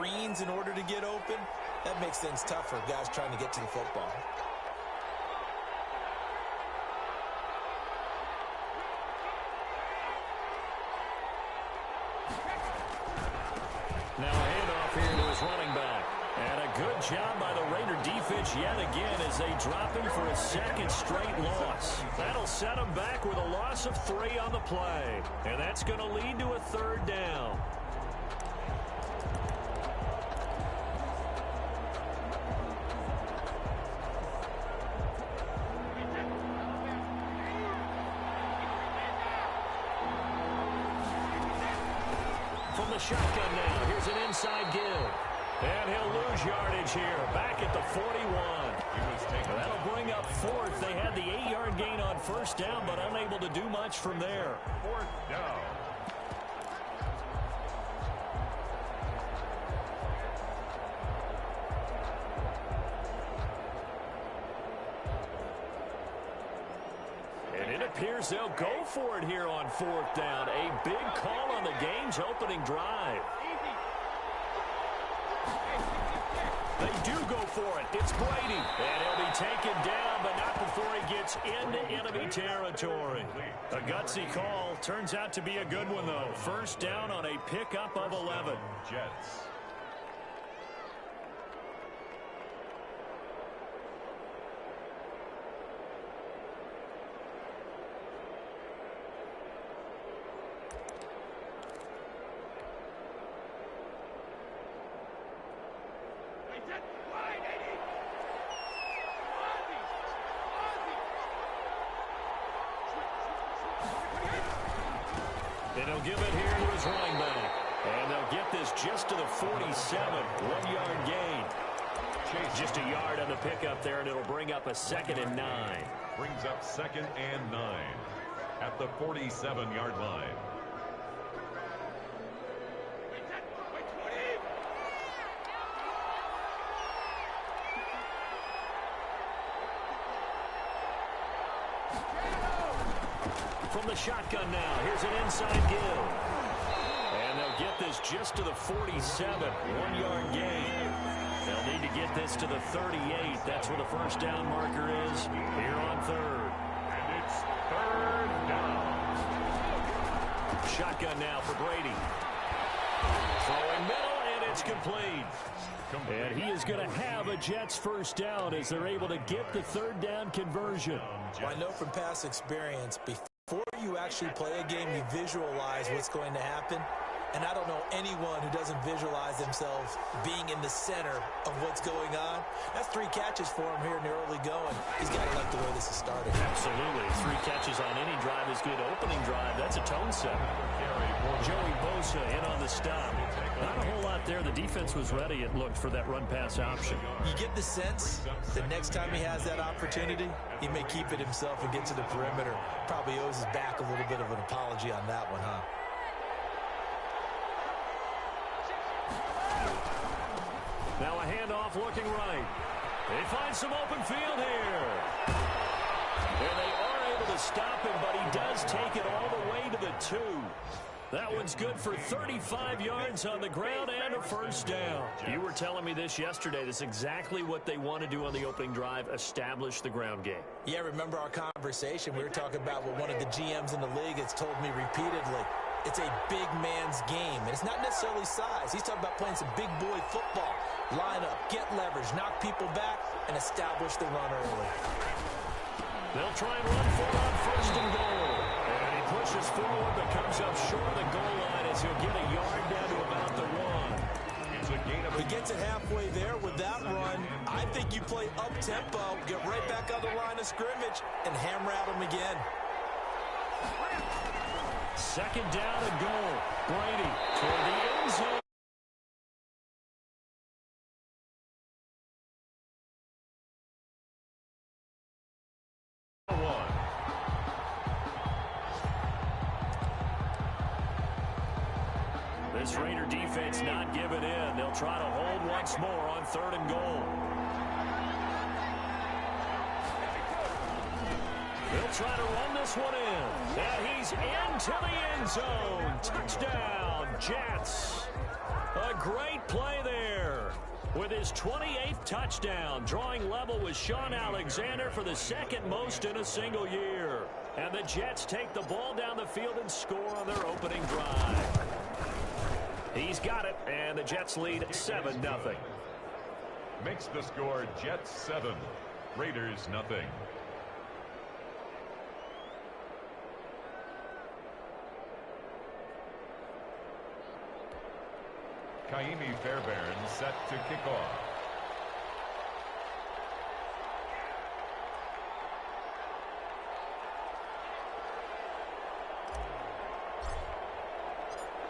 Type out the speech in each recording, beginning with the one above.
screens in order to get open. That makes things tough for guys trying to get to the football. Now a handoff here to his running back. And a good job by the Raider defense yet again as they drop him for a second straight loss. That'll set him back with a loss of 3 on the play. And that's going to lead to a 3rd down. From the shotgun now, here's an inside give. And he'll lose yardage here, back at the 41. That'll bring up 4th. They had the 8-yard gain on 1st down, but unable to do much from there. 4th down. And it appears they'll go for it here on 4th down. A big call on the game's opening drive. They do go for it. It's Brady. And he'll be taken down, but not before he gets into enemy territory. A gutsy call. Turns out to be a good one, though. 1st down on a pickup of 11. Jets. And he'll give it here to his running back. And they'll get this just to the 47. 1-yard gain. Just a yard on the pickup there, and it'll bring up a 2nd and 9. Brings up 2nd and 9 at the 47-yard line. From the shotgun now, here's an inside give. And they'll get this just to the 47. 1-yard gain. They'll need to get this to the 38. That's where the 1st down marker is here on 3rd. And it's 3rd down. Shotgun now for Brady. Throwing middle, and it's complete. And he is going to have a Jets 1st down as they're able to get the 3rd down conversion. Well, I know from past experience, before you actually play a game, you visualize what's going to happen. And I don't know anyone who doesn't visualize themselves being in the center of what's going on. That's 3 catches for him here in the early going. He's got to like the way this is starting. Absolutely. 3 catches on any drive is good. Opening drive, that's a tone setter. Joey Bosa in on the stop. Not a whole lot there. The defense was ready, it looked, for that run-pass option. You get the sense that next time he has that opportunity, he may keep it himself and get to the perimeter. Probably owes his back a little bit of an apology on that one, huh? Now a handoff looking right. They find some open field here. And they are able to stop him, but he does take it all the way to the 2. That one's good for 35 yards on the ground and a 1st down. You were telling me this yesterday. This is exactly what they want to do on the opening drive, establish the ground game. Yeah, remember our conversation? We were talking about what one of the GMs in the league has told me repeatedly. It's a big man's game, and it's not necessarily size. He's talking about playing some big boy football. Line up, get leverage, knock people back, and establish the run early. They'll try and run for it on 1st and goal. And he pushes forward, but comes up short of the goal line as he'll get a yard down to about the 1. He gets it halfway there with that run. I think you play up-tempo, get right back on the line of scrimmage, and hammer at him again. 2nd down and goal. Brady toward the end zone. This Raider defense not giving in. They'll try to hold once more on 3rd and goal. They'll try to run this one in. And he's into the end zone. Touchdown, Jets. A great play there. with his 28th touchdown, drawing level with Sean Alexander for the second most in a single year. And the Jets take the ball down the field and score on their opening drive. He's got it, and the Jets lead 7-0. Makes the score Jets 7, Raiders nothing. Kaimi Fairbairn set to kick off.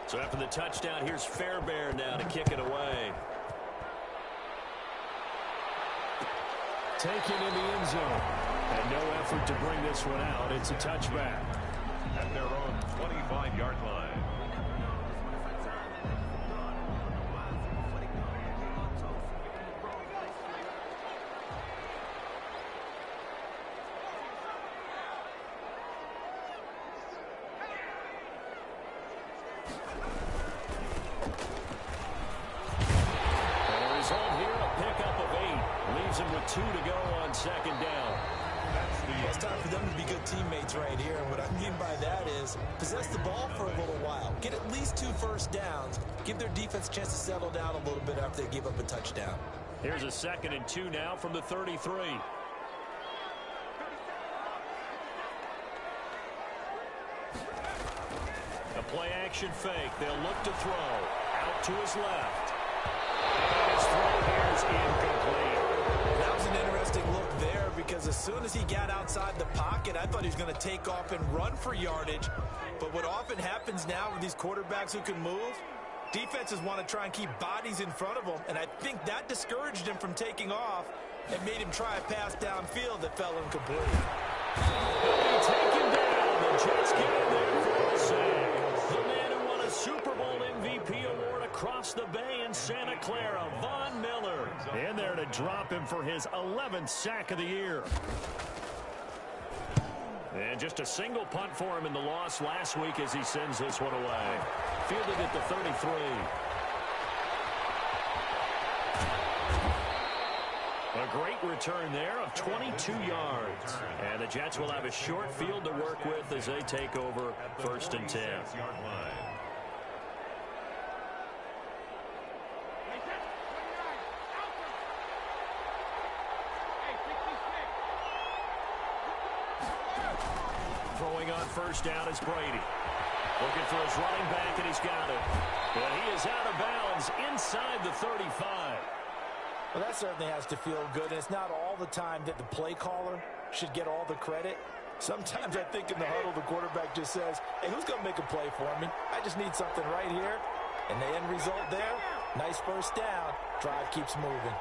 So after the touchdown, here's Fairbairn now to kick it away. Taken in the end zone. And no effort to bring this one out. It's a touchback. At their own 25-yard line. With 2 to go on second down. It's time for them to be good teammates right here. What I mean by that is possess the ball for a little while. Get at least 2 first downs. Give their defense a chance to settle down a little bit after they give up a touchdown. Here's a 2nd and 2 now from the 33. A play action fake. They'll look to throw. Out to his left. And his throw here is incomplete. That was an interesting look there because as soon as he got outside the pocket, I thought he was going to take off and run for yardage. But what often happens now with these quarterbacks who can move, defenses want to try and keep bodies in front of them, and I think that discouraged him from taking off and made him try a pass downfield that fell incomplete. They'll be taken down. The Jets get in there for a sack. The man who won a Super Bowl MVP award across the bay in Santa Clara, Von Miller, in there to drop him for his 11th sack of the year. And just a single punt for him in the loss last week as he sends this one away. Fielded at the 33. A great return there of 22 yards. And the Jets will have a short field to work with as they take over 1st and 10. Throwing on 1st down is Brady. Looking for his running back, and he's got it. And he is out of bounds inside the 35. Well, that certainly has to feel good. And it's not all the time that the play caller should get all the credit. Sometimes I think in the huddle, the quarterback just says, hey, who's going to make a play for me? I just need something right here. And the end result there, nice 1st down. Drive keeps moving.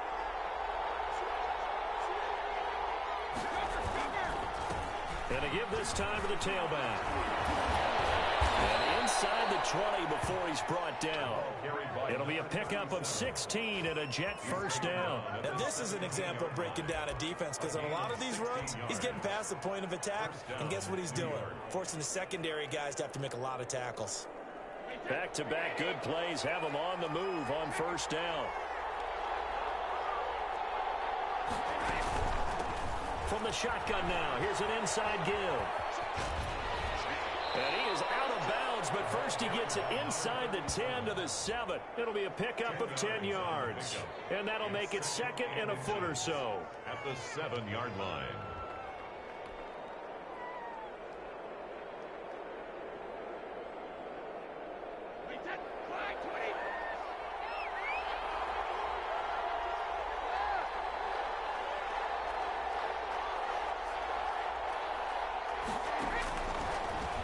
And to give this time to the tailback. And inside the 20 before he's brought down. It'll be a pickup of 16 and a Jet 1st down. Now this is an example of breaking down a defense because on a lot of these runs, he's getting past the point of attack. And guess what he's doing? Forcing the secondary guys to have to make a lot of tackles. Back-to-back good plays have him on the move on 1st down. From the shotgun now, here's an inside give. And he is out of bounds, but first he gets it inside the 10 to the 7. It'll be a pickup of 10 yards. And that'll make it 2nd and a foot or so. At the 7-yard line.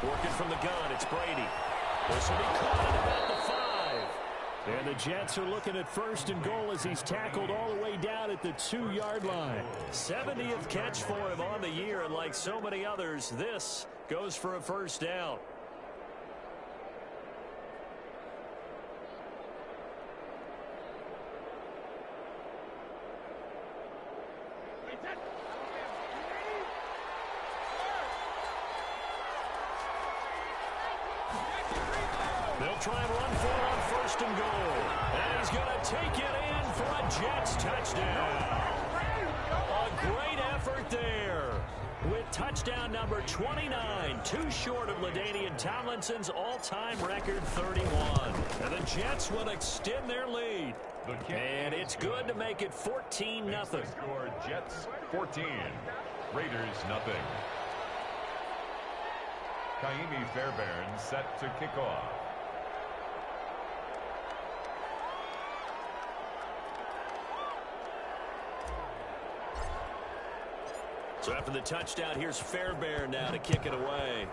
Working from the gun, it's Brady. This will be caught at about the 5. And the Jets are looking at 1st and goal as he's tackled all the way down at the 2-yard line. 70th catch for him on the year, and like so many others, this goes for a 1st down. They'll try and run for it on 1st and goal. And he's going to take it in for a Jets touchdown. A great effort there. With touchdown number 29, too short of LaDainian Tomlinson's all-time record 31. And the Jets will extend their lead. And it's good to make it 14-0. Score Jets 14, Raiders nothing. Kaimi Fairbairn set to kick off. So after the touchdown, here's Fairbairn now to kick it away.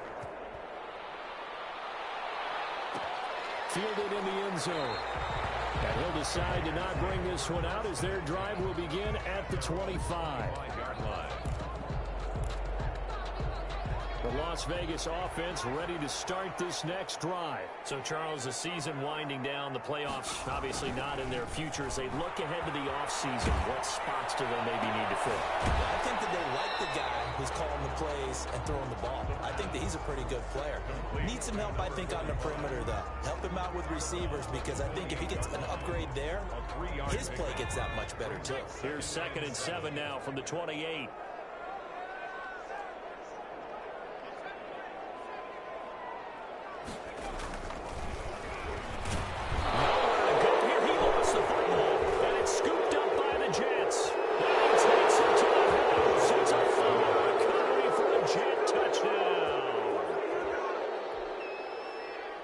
Fielded in the end zone. And he'll decide to not bring this one out as their drive will begin at the 25-yard line. The Las Vegas offense ready to start this next drive. So, Charles, the season winding down, the playoffs obviously not in their future. As they look ahead to the offseason, what spots do they maybe need to fill? I think that they like the guy who's calling the plays and throwing the ball. I think that he's a pretty good player. Needs some help, I think, on the perimeter, though. Help him out with receivers, because I think if he gets an upgrade there, his play gets that much better, too. Here's 2nd and 7 now from the 28.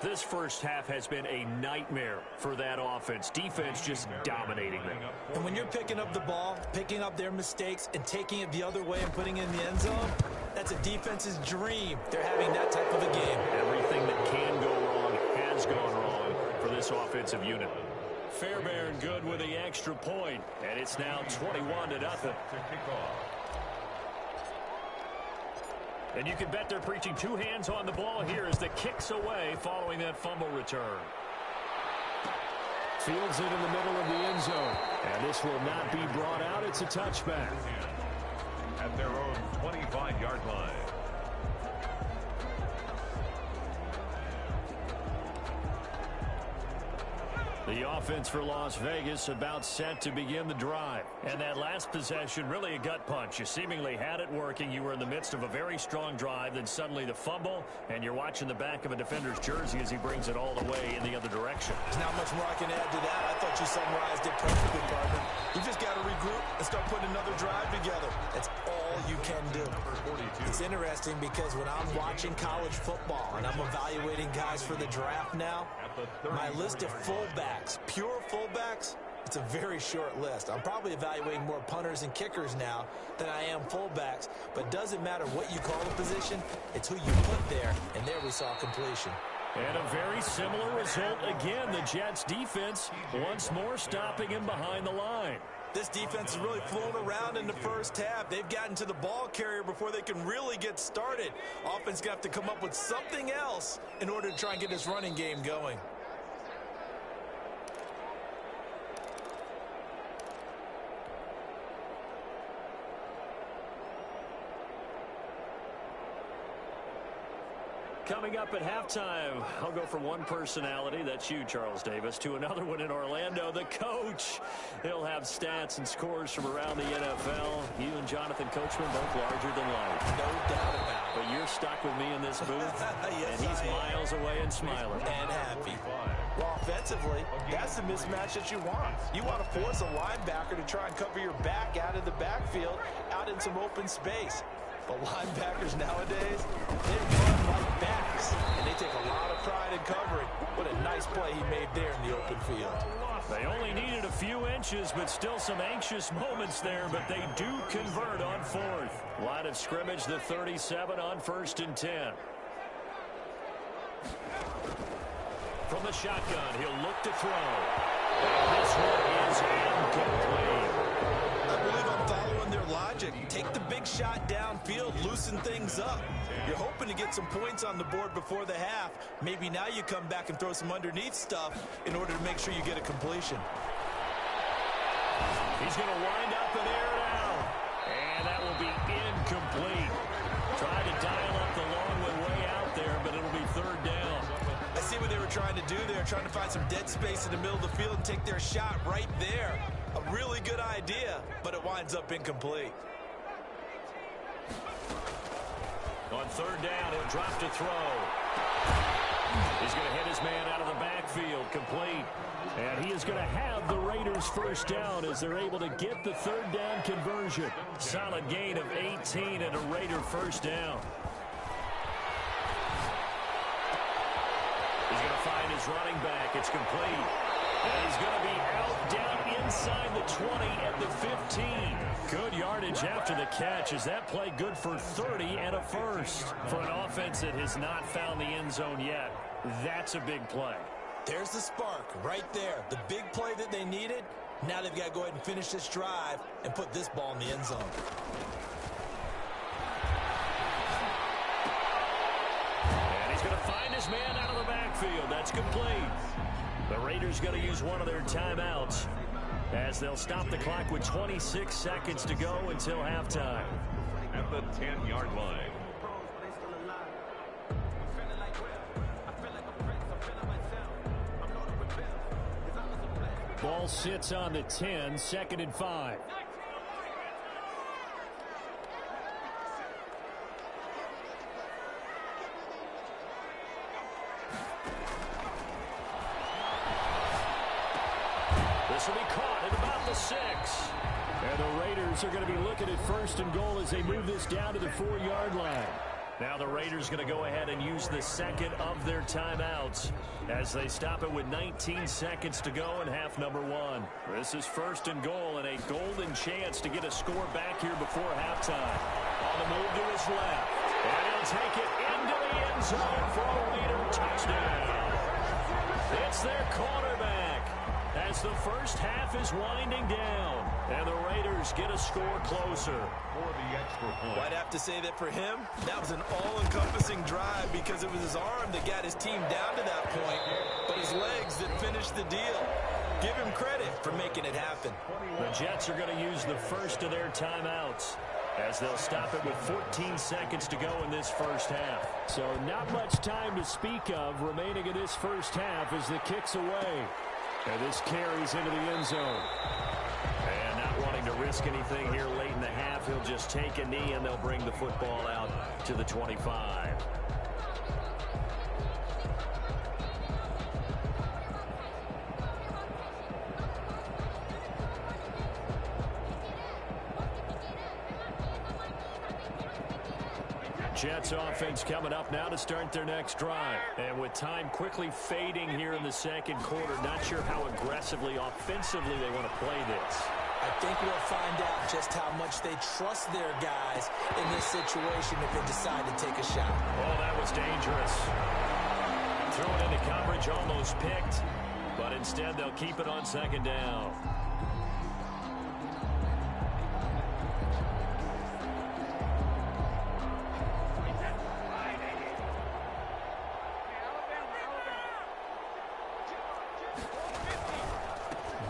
This first half has been a nightmare for that offense. Defense just dominating them. And when you're picking up the ball, picking up their mistakes, and taking it the other way and putting it in the end zone, that's a defense's dream. They're having that type of a game. Everything that can go wrong has gone wrong for this offensive unit. Fairbairn good with the extra point, and it's now 21-0. And you can bet they're preaching two hands on the ball here as the kick's away following that fumble return. Fields it in the middle of the end zone. And this will not be brought out. It's a touchback. At their own 25-yard line. The offense for Las Vegas about set to begin the drive. And that last possession, really a gut punch. You seemingly had it working. You were in the midst of a very strong drive. Then suddenly the fumble, and you're watching the back of a defender's jersey as he brings it all the way in the other direction. There's not much more I can add to that. I thought you summarized it perfectly, partner. You just got to regroup and start putting another drive together. That's all you can do. It's interesting because when I'm watching college football and I'm evaluating guys for the draft now, my list of fullbacks, pure fullbacks, it's a very short list. I'm probably evaluating more punters and kickers now than I am fullbacks, but it doesn't matter what you call the position, it's who you put there, and there we saw completion. And a very similar result again. The Jets defense once more stopping him behind the line. This defense is really flown around in the first half. They've gotten to the ball carrier before they can really get started. Offense going to have to come up with something else in order to try and get this running game going. Coming up at halftime, I'll go from one personality, that's you, Charles Davis, to another one in Orlando, the coach. He'll have stats and scores from around the NFL. You and Jonathan Coachman both larger than life. No doubt about it. But you're stuck with me in this booth, yes, and he's miles away and smiling. And happy. Well, offensively, that's the mismatch that you want. You want to force a linebacker to try and cover your back out of the backfield, out in some open space. But linebackers nowadays, they run like backs, and they take a lot of pride in covering. What a nice play he made there in the open field. They only needed a few inches, but still some anxious moments there, but they do convert on fourth. Line of scrimmage, the 37 on 1st and 10. From the shotgun, he'll look to throw. And this one is incomplete. I believe I'm following their logic. Take the big shot downfield, loosen things up. You're hoping to get some points on the board before the half. Maybe now you come back and throw some underneath stuff in order to make sure you get a completion. He's going to wind up and air it out. And that will be incomplete. Trying to dial up the long one way out there, but it'll be 3rd down. I see what they were trying to do there, trying to find some dead space in the middle of the field and take their shot right there. A really good idea, but it winds up incomplete. On third down, he'll drop to throw. He's going to hit his man out of the backfield, complete. And he is going to have the Raiders first down as they're able to get the third down conversion. Solid gain of 18 and a Raider first down. He's going to find his running back. It's complete. And he's going to be out down inside the 20 at the 15. Good yardage after the catch. Is that play good for 30 and a first? For an offense that has not found the end zone yet, that's a big play. There's the spark right there. The big play that they needed. Now they've got to go ahead and finish this drive and put this ball in the end zone. And he's going to find his man out of the backfield. That's complete. The Raiders going to use one of their timeouts as they'll stop the clock with 26 seconds to go until halftime. At the 10-yard line. Ball sits on the 10, 2nd and 5. This will be caught at about the 6. And the Raiders are going to be looking at 1st and goal as they move this down to the 4-yard line. Now the Raiders going to go ahead and use the second of their timeouts as they stop it with 19 seconds to go in half number 1. This is 1st and goal and a golden chance to get a score back here before halftime. On the move to his left. And he'll take it into the end zone for a Raider touchdown. It's their quarterback as the first half is winding down. And the Raiders get a score closer. For the extra point. I'd have to say that for him, that was an all-encompassing drive because it was his arm that got his team down to that point, but his legs that finished the deal. Give him credit for making it happen. The Jets are going to use the first of their timeouts as they'll stop it with 14 seconds to go in this first half. So not much time to speak of remaining in this first half as the kick's away. And this carries into the end zone. And not wanting to risk anything here late in the half, he'll just take a knee and they'll bring the football out to the 25. Jets offense coming up now to start their next drive. And with time quickly fading here in the second quarter, not sure how aggressively, offensively they want to play this. I think we'll find out just how much they trust their guys in this situation if they decide to take a shot. Oh, that was dangerous. Threw it into coverage, almost picked, but instead they'll keep it on 2nd down.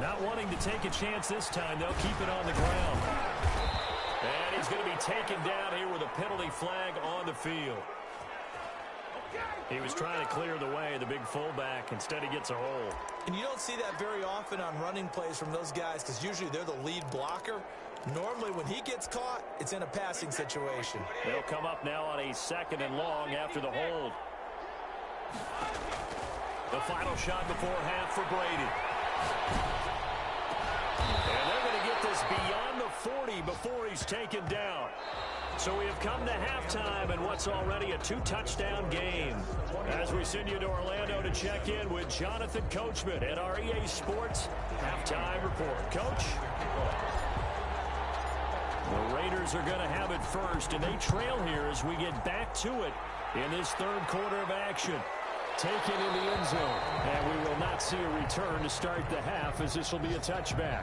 Not wanting to take a chance this time, they'll keep it on the ground. And he's going to be taken down here with a penalty flag on the field. He was trying to clear the way, the big fullback. Instead, he gets a hold. And you don't see that very often on running plays from those guys because usually they're the lead blocker. Normally, when he gets caught, it's in a passing situation. They'll come up now on a 2nd and long after the hold. The final shot before half for Brady. And they're going to get this beyond the 40 before he's taken down. So we have come to halftime in what's already a 2-touchdown game. As we send you to Orlando to check in with Jonathan Coachman at our EA Sports Halftime Report. Coach? The Raiders are going to have it first, and they trail here as we get back to it in this third quarter of action. Taken in the end zone, and we will not see a return to start the half as this will be a touchback.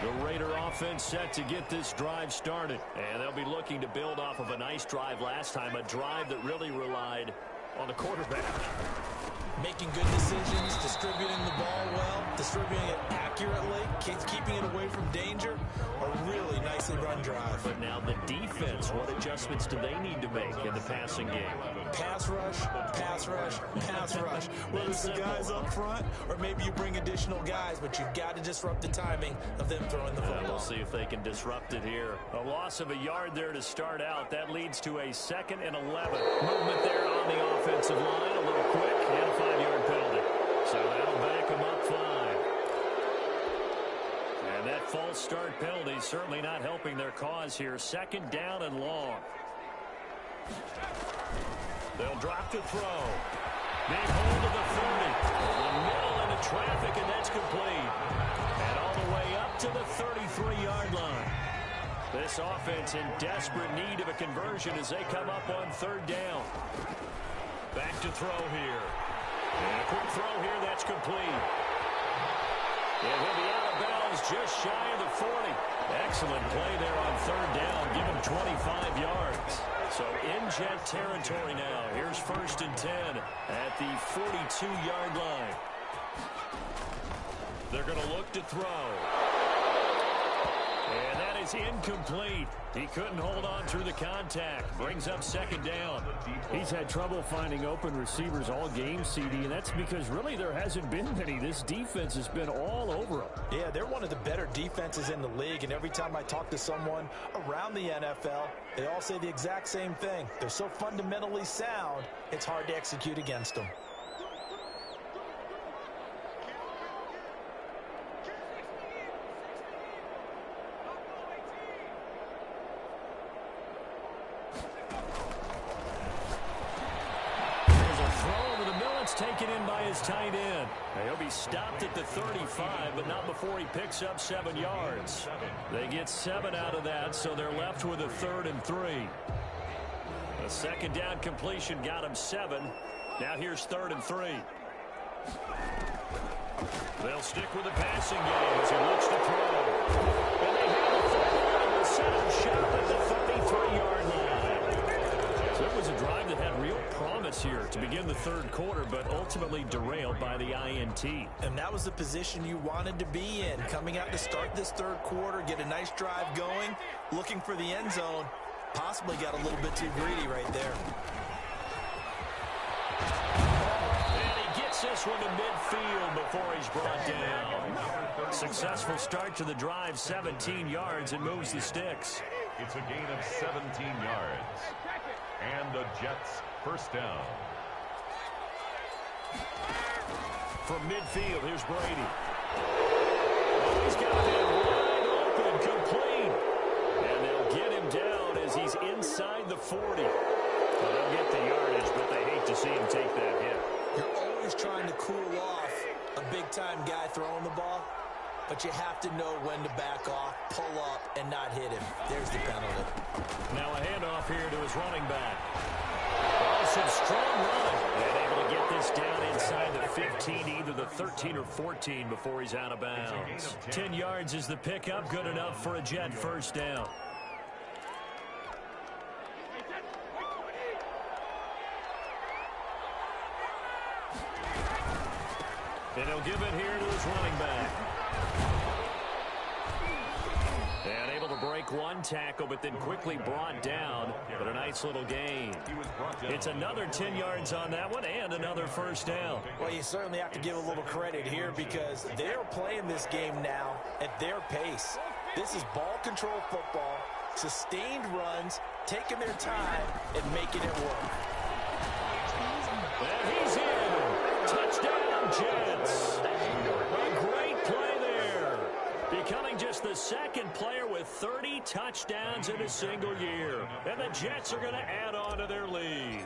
The Raider offense set to get this drive started, and they'll be looking to build off of a nice drive last time, a drive that really relied on the quarterback. Making good decisions to distributing the ball well, distributing it accurately, keeping it away from danger, a really nicely run drive. But now the defense, what adjustments do they need to make in the passing game? Pass rush, pass rush, pass rush. Whether it's the guys up front or maybe you bring additional guys, but you've got to disrupt the timing of them throwing the football. We'll see if they can disrupt it here. A loss of a yard there to start out. That leads to a 2nd and 11. Movement there on the offensive line. A little quick and a 5-yard penalty. So that'll back them up 5. And that false start penalty certainly not helping their cause here. 2nd down and long. They'll drop to throw. Big hold of the 30. The middle into traffic, and that's complete. And all the way up to the 33-yard line. This offense in desperate need of a conversion as they come up on 3rd down. Back to throw here. And a quick throw here, that's complete. And he'll be out of bounds just shy of the 40. Excellent play there on 3rd down. Give him 25 yards. So in Jet territory now. Here's 1st and 10 at the 42-yard line. They're going to look to throw. And that is incomplete. He couldn't hold on through the contact. Brings up 2nd down. He's had trouble finding open receivers all game, CD, and that's because really there hasn't been many. This defense has been all over him. Yeah, they're one of the better defenses in the league, and every time I talk to someone around the NFL, they all say the exact same thing. They're so fundamentally sound, it's hard to execute against them. Taken in by his tight end. He'll be stopped at the 35, but not before he picks up 7 yards. They get 7 out of that, so they're left with a 3rd and 3. A 2nd down completion got him 7. Now here's 3rd and 3. They'll stick with the passing game as he looks to throw. And they have the football and will set up shop at the 33-yard line. So it was a drive that had real promise here to begin the 3rd quarter, but ultimately derailed by the INT. And that was the position you wanted to be in, coming out to start this 3rd quarter, get a nice drive going, looking for the end zone. Possibly got a little bit too greedy right there. And he gets this one to midfield before he's brought down. Successful start to the drive, 17 yards, and moves the sticks. It's a gain of 17 yards. And the Jets' 1st down. From midfield, here's Brady. Oh, he's got him wide open, complete. And they'll get him down as he's inside the 40. Well, they'll get the yardage, but they hate to see him take that hit. You're always trying to cool off a big-time guy throwing the ball, but you have to know when to back off, pull up, and not hit him. There's the penalty. Now a handoff here to his running back. Oh, some strong running. And able to get this down inside the 15, either the 13 or 14 before he's out of bounds. 10 yards is the pickup, good enough for a Jet 1st down. And he'll give it here to his running back. And able to break one tackle, but then quickly brought down. But a nice little gain. It's another 10 yards on that one and another 1st down. Well, you certainly have to give a little credit here because they're playing this game now at their pace. This is ball control football, sustained runs, taking their time, and making it work. And he's in. Touchdown, Jets. A great play there. Becoming just the 2nd player with 30 touchdowns in a single year. And the Jets are going to add on to their lead.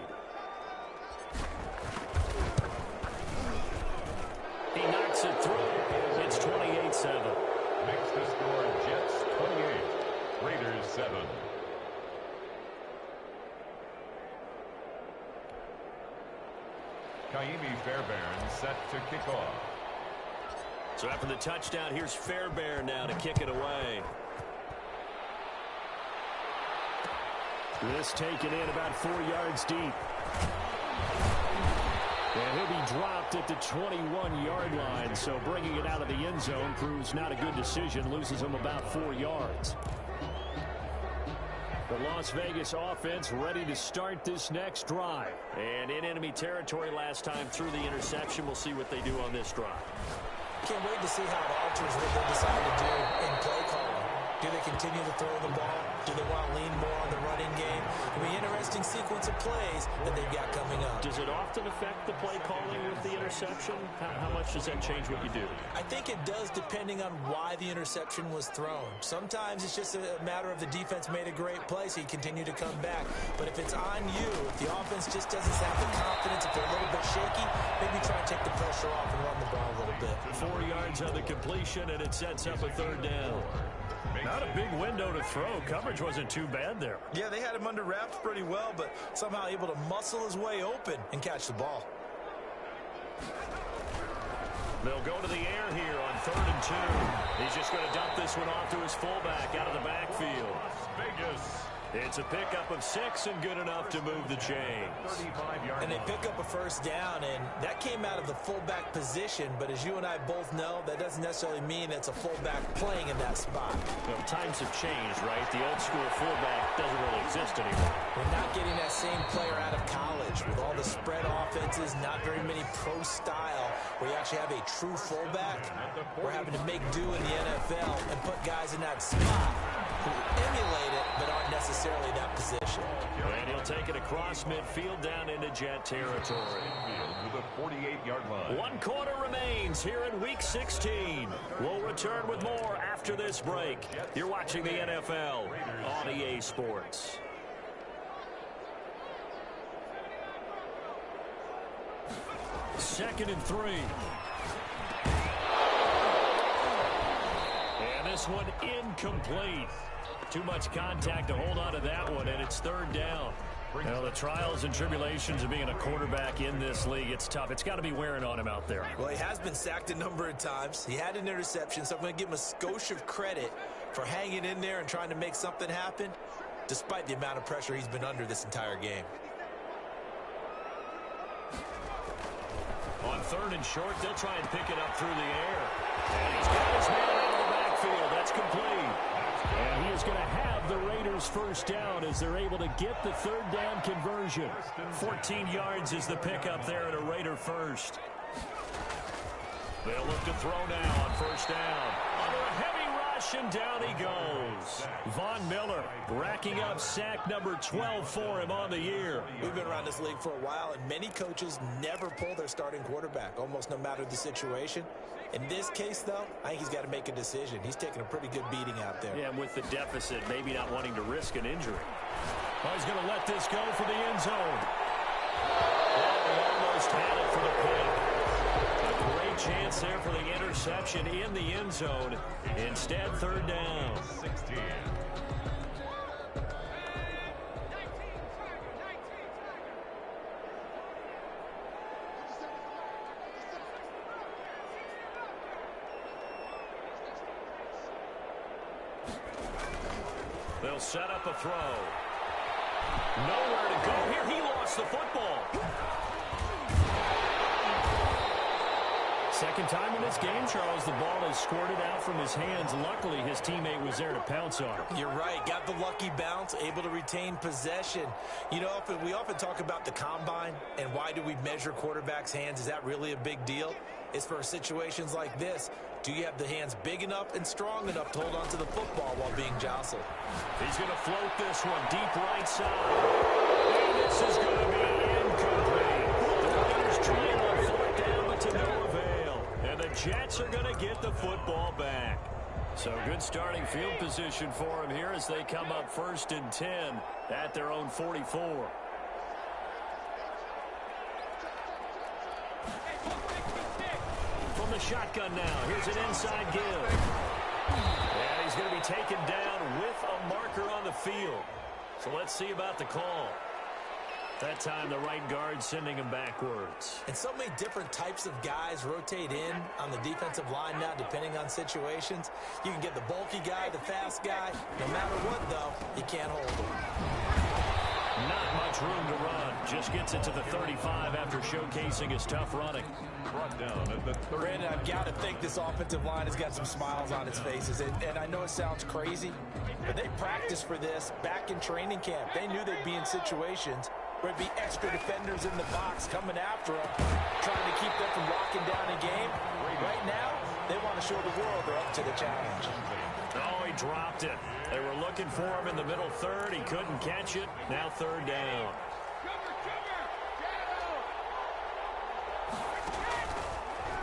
He knocks it through. It's 28-7. Makes the score Jets 28, Raiders 7. Kaimi Fairbairn set to kick off. So after the touchdown, here's Fairbairn now to kick it away. This taken in about 4 yards deep. And he'll be dropped at the 21-yard line, so bringing it out of the end zone proves not a good decision, loses him about 4 yards. The Las Vegas offense ready to start this next drive. And in enemy territory last time through the interception. We'll see what they do on this drive. Can't wait to see how it alters what they decide to do in play calling. Do they continue to throw the ball? Do they want to lean more on the running game? It'll be an interesting sequence of plays that they've got coming up. Does it often affect the play calling with the interception? How much does that change what you do? I think it does, depending on why the interception was thrown. Sometimes it's just a matter of the defense made a great play, so you continue to come back. But if it's on you, if the offense just doesn't have the confidence, if they're a little bit shaky, maybe try and take the pressure off and run the ball a little bit. 4 yards on the completion, and it sets up a third down. Not a big window to throw. Coverage wasn't too bad there. Yeah, they had him under wraps pretty well, but somehow able to muscle his way open and catch the ball. They'll go to the air here on 3rd and 2. He's just going to dump this one off to his fullback out of the backfield. Vegas. It's a pickup of 6 and good enough to move the chains. And they pick up a first down, and that came out of the fullback position. But as you and I both know, that doesn't necessarily mean it's a fullback playing in that spot. Well, times have changed, right? The old school fullback doesn't really exist anymore. We're not getting that same player out of college with all the spread offenses, not very many pro style, where you actually have a true fullback. We're having to make do in the NFL and put guys in that spot who emulate it but aren't necessarily that position. And he'll take it across midfield down into Jet territory. To the 48-yard line. 1 quarter remains here in Week 16. We'll return with more after this break. You're watching the NFL on EA Sports. Second and 3. And this one incomplete. Too much contact to hold on to that one, and it's 3rd down. Well, the trials and tribulations of being a quarterback in this league, it's tough. It's got to be wearing on him out there. Well, he has been sacked a number of times. He had an interception, so I'm going to give him a skosh of credit for hanging in there and trying to make something happen, despite the amount of pressure he's been under this entire game. On 3rd and short, they'll try and pick it up through the air. And he's got his man out of the backfield. That's complete. And he is going to have the Raiders first down as they're able to get the 3rd down conversion. 14 yards is the pickup there at a Raider first. They'll look to throw now on 1st down. Under a heavy rush, and down he goes. Von Miller racking up sack number 12 for him on the year. We've been around this league for a while, and many coaches never pull their starting quarterback, almost no matter the situation. In this case, though, I think he's got to make a decision. He's taking a pretty good beating out there. Yeah, and with the deficit, maybe not wanting to risk an injury. Well, he's going to let this go for the end zone. Well, they almost had it for the pick. A great chance there for the interception in the end zone. Instead, 3rd down. 16. They'll set up a throw. Nowhere to go here. He lost the football. Second time in this game, Charles, the ball is squirted out from his hands. Luckily, his teammate was there to pounce on him. You're right. Got the lucky bounce, able to retain possession. You know, we often talk about the combine and why do we measure quarterbacks' hands. Is that really a big deal? It's for situations like this. Do you have the hands big enough and strong enough to hold on to the football while being jostled? He's going to float this one deep right side. And this is going to be incomplete. The Raiders trying on 4th down, but to no avail. And the Jets are going to get the football back. So good starting field position for him here as they come up 1st and 10 at their own 44. From the shotgun now, here's an inside give. And he's going to be taken down with a marker on the field. So let's see about the call. That time the right guard sending him backwards. And so many different types of guys rotate in on the defensive line now depending on situations. You can get the bulky guy, the fast guy. No matter what, though, you can't hold him. Not much room to run. Just gets it to the 35 after showcasing his tough running. Brought down at the 30. Brandon, I've got to think this offensive line has got some smiles on its faces. And I know it sounds crazy, but they practiced for this back in training camp. They knew they'd be in situations where it'd be extra defenders in the box coming after them, trying to keep them from locking down a game. Right now, they want to show the world they're up to the challenge. Oh, he dropped it. They were looking for him in the middle third. He couldn't catch it. Now third down.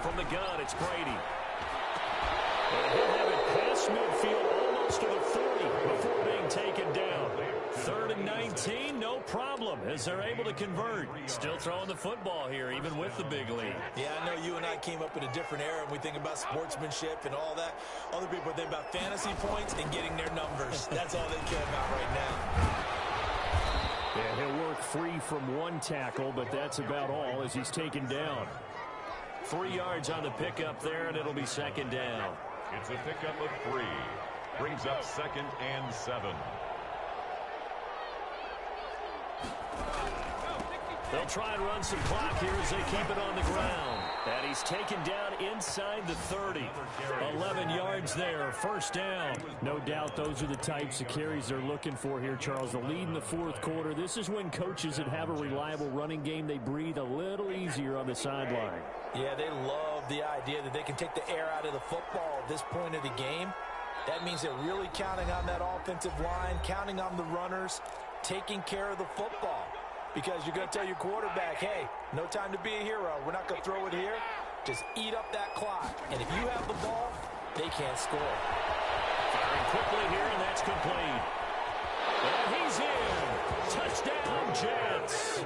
From the gun, it's Brady. And he'll have it past midfield almost to the 40 before being taken down. 3rd and 19, no problem, as they're able to convert. Still throwing the football here, even with the big lead. Yeah, I know you and I came up in a different era, and we think about sportsmanship and all that. Other people think about fantasy points and getting their numbers. That's all they care about right now. Yeah, he'll work free from one tackle, but that's about all as he's taken down. 3 yards on the pickup there, and it'll be second down. It's a pickup of 3. Brings up 2nd and 7. They'll try and run some clock here as they keep it on the ground. And he's taken down inside the 30. 11 yards there, first down. No doubt those are the types of carries they're looking for here, Charles. The lead in the fourth quarter. This is when coaches that have a reliable running game, they breathe a little easier on the sideline. Yeah, they love the idea that they can take the air out of the football at this point of the game. That means they're really counting on that offensive line, counting on the runners, taking care of the football. Because you're going to tell your quarterback, hey, no time to be a hero. We're not going to throw it here. Just eat up that clock. And if you have the ball, they can't score. Firing quickly here, and that's complete. And he's in. Touchdown, Jets.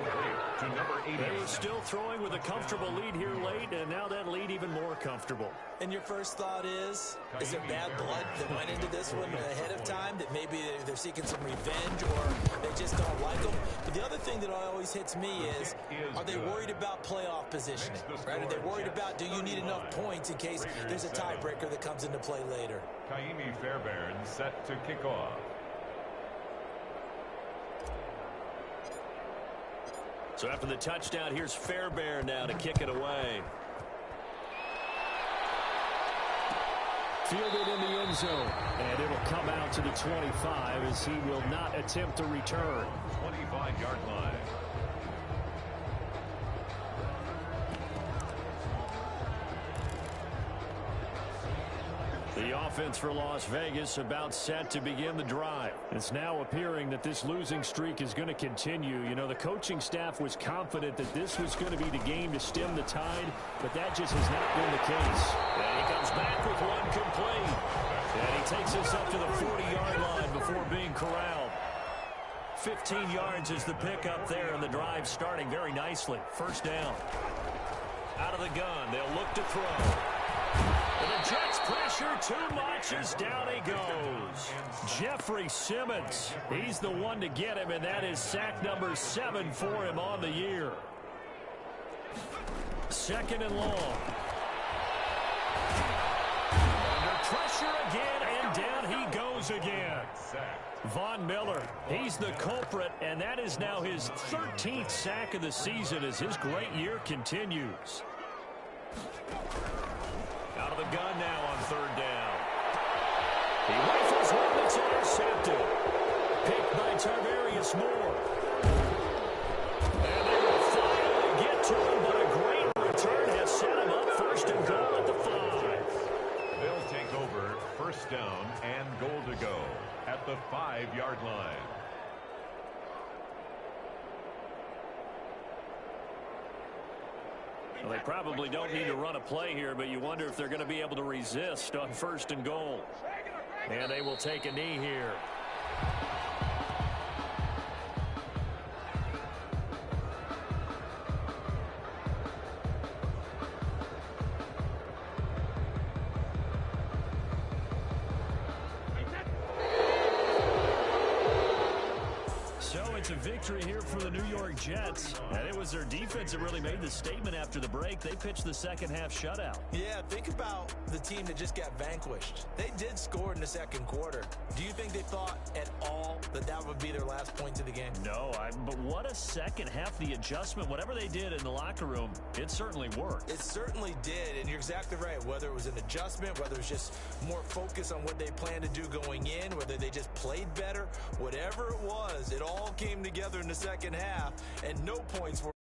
To number 80. They were still throwing with a comfortable lead here late, and now that lead even more comfortable. And your first thought is there bad blood that went into this one ahead of time, that maybe they're seeking some revenge or they just don't like them? But the other thing that always hits me is, are they worried about playoff positioning? Right? Are they worried about, do you need enough points in case there's a tiebreaker that comes into play later? Kaimi Fairbairn set to kick off. So after the touchdown, here's Fairbairn now to kick it away. Fielded in the end zone, and it'll come out to the 25 as he will not attempt to return. 25-yard line. The offense for Las Vegas about set to begin the drive. It's now appearing that this losing streak is going to continue. You know, the coaching staff was confident that this was going to be the game to stem the tide, but that just has not been the case. And he comes back with one complete. And he takes us up to the 40-yard line before being corralled. 15 yards is the pickup there, and the drive starting very nicely. First down. Out of the gun, they'll look to throw. And the Jets pressure too much as down he goes. Jeffrey Simmons, he's the one to get him, and that is sack number 7 for him on the year. Second and long. Under pressure again, and down he goes again. Von Miller, he's the culprit, and that is now his 13th sack of the season as his great year continues. Out of the gun now on third down. He rifles one that's intercepted. Picked by Tarvarius Moore. And they will finally get to him, but a great return has set him up first and goal at the 5. They'll take over first down and goal to go at the 5-yard line. Well, they probably don't need to run a play here, but you wonder if they're going to be able to resist on first and goal. And they will take a knee here. So it's a victory here for the New York Jets. And it was their defense that really made the statement after the break. They pitched the second half shutout. Yeah, think about the team that just got vanquished. They did score in the second quarter. Do you think they thought at all that that would be their last point of the game? No, but what a second half. The adjustment, whatever they did in the locker room, it certainly worked. It certainly did, and you're exactly right. Whether it was an adjustment, whether it was just more focus on what they planned to do going in, whether they just played better, whatever it was, it all came together in the second half, and no points were